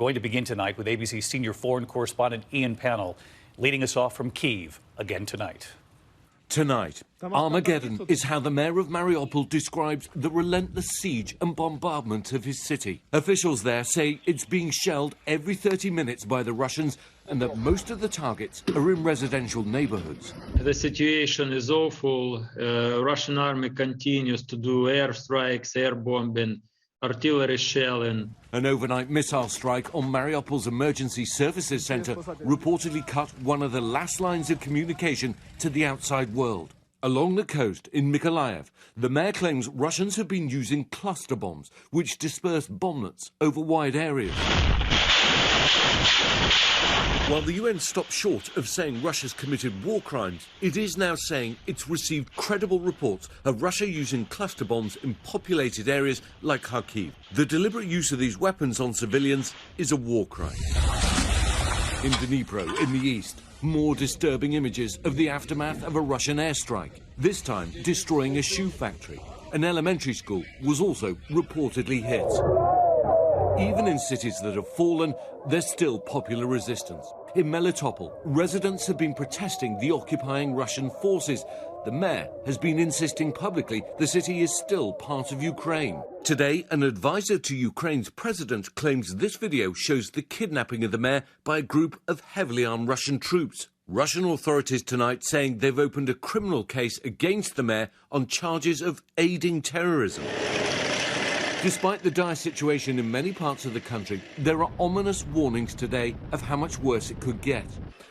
Going to begin tonight with ABC's senior foreign correspondent Ian Pannell, leading us off from Kyiv again tonight. Tonight, Armageddon is how the mayor of Mariupol describes the relentless siege and bombardment of his city. Officials there say it's being shelled every 30 minutes by the Russians and that most of the targets are in residential neighborhoods. The situation is awful. Russian army continues to do airstrikes, air bombing, artillery shelling. An overnight missile strike on Mariupol's emergency services centre reportedly cut one of the last lines of communication to the outside world. Along the coast in Mykolaiv, the mayor claims Russians have been using cluster bombs, which disperse bomblets over wide areas. While the UN stopped short of saying Russia's committed war crimes, it is now saying it's received credible reports of Russia using cluster bombs in populated areas like Kharkiv. The deliberate use of these weapons on civilians is a war crime. In Dnipro, in the east, more disturbing images of the aftermath of a Russian airstrike, this time destroying a shoe factory. An elementary school was also reportedly hit. Even in cities that have fallen, there's still popular resistance. In Melitopol, residents have been protesting the occupying Russian forces. The mayor has been insisting publicly the city is still part of Ukraine. Today, an advisor to Ukraine's president claims this video shows the kidnapping of the mayor by a group of heavily armed Russian troops. Russian authorities tonight saying they've opened a criminal case against the mayor on charges of aiding terrorism. Despite the dire situation in many parts of the country, there are ominous warnings today of how much worse it could get.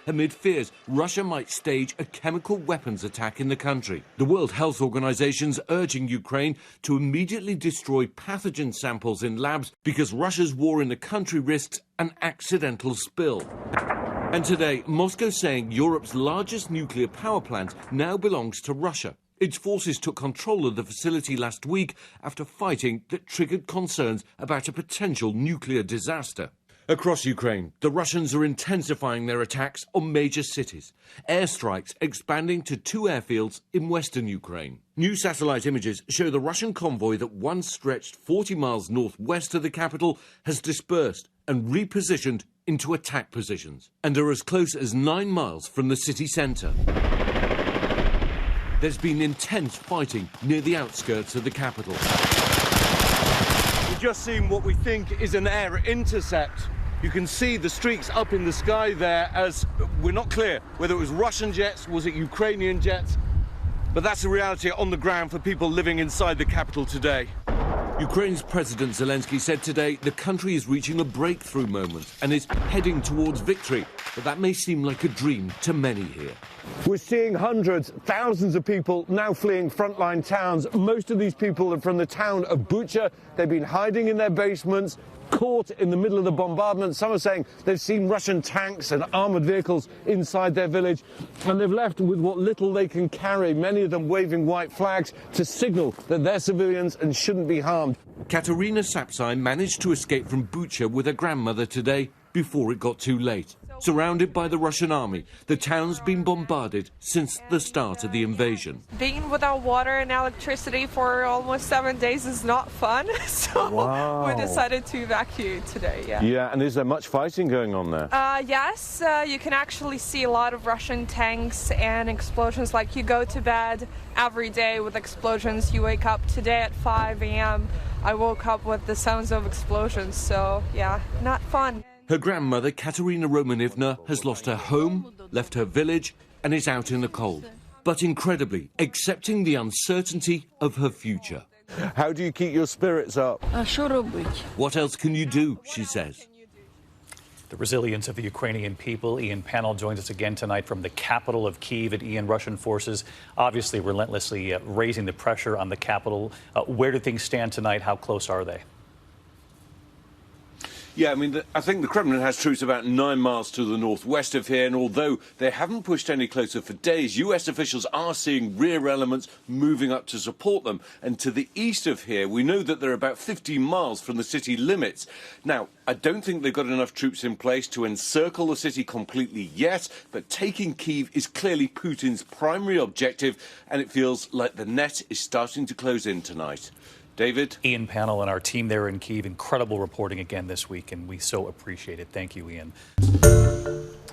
Amid fears, Russia might stage a chemical weapons attack in the country. The World Health Organization's urging Ukraine to immediately destroy pathogen samples in labs because Russia's war in the country risks an accidental spill. And today, Moscow saying Europe's largest nuclear power plant now belongs to Russia. Its forces took control of the facility last week after fighting that triggered concerns about a potential nuclear disaster. Across Ukraine, the Russians are intensifying their attacks on major cities. Airstrikes expanding to 2 airfields in western Ukraine. New satellite images show the Russian convoy that once stretched 40 miles northwest of the capital has dispersed and repositioned into attack positions and are as close as 9 miles from the city centre. There's been intense fighting near the outskirts of the capital. We've just seen what we think is an air intercept. You can see the streaks up in the sky there as we're not clear whether it was Russian jets, was it Ukrainian jets, but that's the reality on the ground for people living inside the capital today. Ukraine's President Zelensky said today the country is reaching a breakthrough moment and is heading towards victory, but that may seem like a dream to many here. We're seeing hundreds, thousands of people now fleeing frontline towns. Most of these people are from the town of Bucha. They've been hiding in their basements, caught in the middle of the bombardment. Some are saying they've seen Russian tanks and armoured vehicles inside their village, and they've left with what little they can carry, many of them waving white flags to signal that they're civilians and shouldn't be harmed. Katerina Sapsai managed to escape from Bucha with her grandmother today before it got too late. Surrounded by the Russian army, the town's been bombarded since the start of the invasion. Being without water and electricity for almost 7 days is not fun, so we decided to evacuate today. Yeah, and is there much fighting going on there? Yes, you can actually see a lot of Russian tanks and explosions. Like, you go to bed every day with explosions. You wake up today at 5 a.m. I woke up with the sounds of explosions, so yeah, not fun. Her grandmother, Katerina Romanivna, has lost her home, left her village, and is out in the cold. But incredibly, accepting the uncertainty of her future. How do you keep your spirits up? What else can you do, she says. The resilience of the Ukrainian people. Ian Pannell joins us again tonight from the capital of Kyiv. And Ian, Russian forces obviously relentlessly raising the pressure on the capital. Where do things stand tonight? How close are they? Yeah, I mean, I think the Kremlin has troops about 9 miles to the northwest of here, and although they haven't pushed any closer for days, US officials are seeing rear elements moving up to support them. And to the east of here, we know that they're about 15 miles from the city limits. Now, I don't think they've got enough troops in place to encircle the city completely yet, but taking Kyiv is clearly Putin's primary objective, and it feels like the net is starting to close in tonight. David? Ian Panel and our team there in Kyiv, incredible reporting again this week, and we so appreciate it. Thank you, Ian.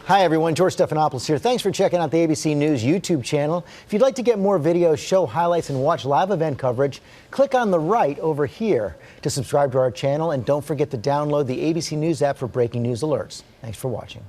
Hi, everyone. George Stephanopoulos here. Thanks for checking out the ABC News YouTube channel. If you'd like to get more videos, show highlights, and watch live event coverage, click on the right over here to subscribe to our channel. And don't forget to download the ABC News app for breaking news alerts. Thanks for watching.